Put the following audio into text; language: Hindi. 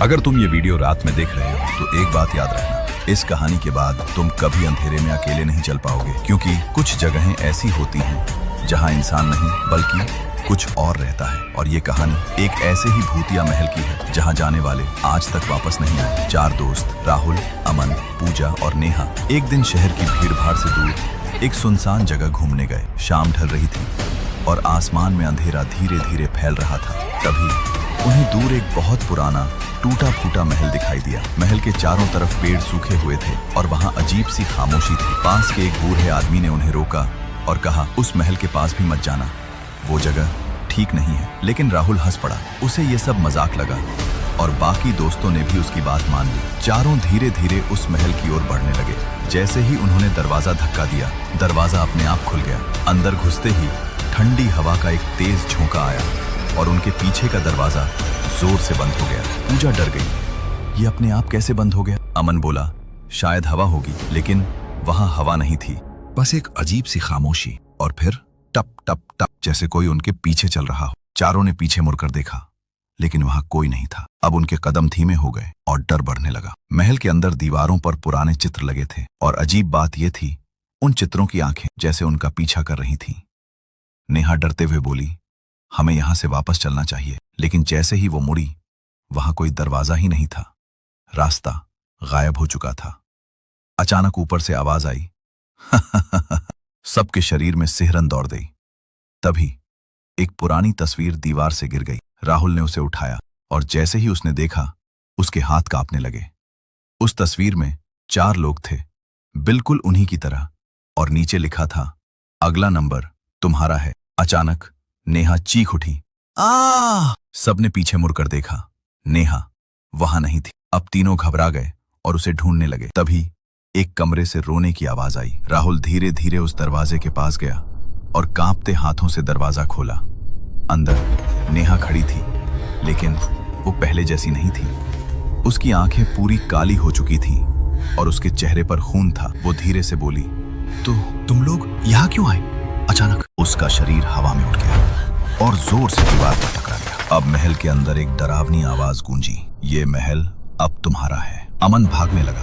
अगर तुम ये वीडियो रात में देख रहे हो तो एक बात याद रखना, इस कहानी के बाद तुम कभी अंधेरे में अकेले नहीं चल पाओगे, क्योंकि कुछ जगहें ऐसी होती हैं जहां इंसान नहीं बल्कि कुछ और रहता है। और ये कहानी एक ऐसे ही भूतिया महल की है जहां जाने वाले आज तक वापस नहीं आए। चार दोस्त राहुल, अमन, पूजा और नेहा एक दिन शहर की भीड़-भाड़ से दूर एक सुनसान जगह घूमने गए। शाम ढल रही थी और आसमान में अंधेरा धीरे धीरे फैल रहा था। तभी उन्हें दूर एक बहुत पुराना टूटा फूटा महल दिखाई दिया। महल के चारों तरफ पेड़ सूखे हुए थे और वहां अजीब सी खामोशी थी। पास के एक बूढ़े आदमी ने उन्हें रोका और कहा, उस महल के पास भी मत जाना, वो जगह ठीक नहीं है। लेकिन राहुल हंस पड़ा, उसे ये सब मजाक लगा और बाकी दोस्तों ने भी उसकी बात मान ली। चारों धीरे धीरे उस महल की ओर बढ़ने लगे। जैसे ही उन्होंने दरवाजा धक्का दिया, दरवाजा अपने आप खुल गया। अंदर घुसते ही ठंडी हवा का एक तेज झोंका आया और उनके पीछे का दरवाजा जोर से बंद हो गया। पूजा डर गई, ये अपने आप कैसे बंद हो गया? अमन बोला, शायद हवा होगी, लेकिन वहां हवा नहीं थी, बस एक अजीब सी खामोशी। और फिर टप टप टप, जैसे कोई उनके पीछे चल रहा हो। चारों ने पीछे मुड़कर देखा, लेकिन वहां कोई नहीं था। अब उनके कदम धीमे हो गए और डर बढ़ने लगा। महल के अंदर दीवारों पर पुराने चित्र लगे थे और अजीब बात यह थी, उन चित्रों की आंखें जैसे उनका पीछा कर रही थीं। नेहा डरते हुए बोली, हमें यहां से वापस चलना चाहिए। लेकिन जैसे ही वो मुड़ी, वहां कोई दरवाजा ही नहीं था, रास्ता गायब हो चुका था। अचानक ऊपर से आवाज आई, सबके शरीर में सिहरन दौड़ गई। तभी एक पुरानी तस्वीर दीवार से गिर गई। राहुल ने उसे उठाया और जैसे ही उसने देखा, उसके हाथ कांपने लगे। उस तस्वीर में चार लोग थे, बिल्कुल उन्हीं की तरह, और नीचे लिखा था, अगला नंबर तुम्हारा है। अचानक नेहा चीख उठी, आ! सबने पीछे मुड़कर देखा, नेहा वहां नहीं थी। अब तीनों घबरा गए और उसे ढूंढने लगे। तभी एक कमरे से रोने की आवाज आई। राहुल धीरे धीरे उस दरवाजे के पास गया और कांपते हाथों से दरवाजा खोला। अंदर नेहा खड़ी थी, लेकिन वो पहले जैसी नहीं थी। उसकी आंखें पूरी काली हो चुकी थीं और उसके चेहरे पर खून था। वो धीरे से बोली, तो तुम लोग यहाँ क्यों आए? अचानक उसका शरीर हवा में उठ गया और जोर से दीवार पर टकरा गया। अब महल के अंदर एक डरावनी आवाज गूंजी, ये महल अब तुम्हारा है। अमन भागने लगा,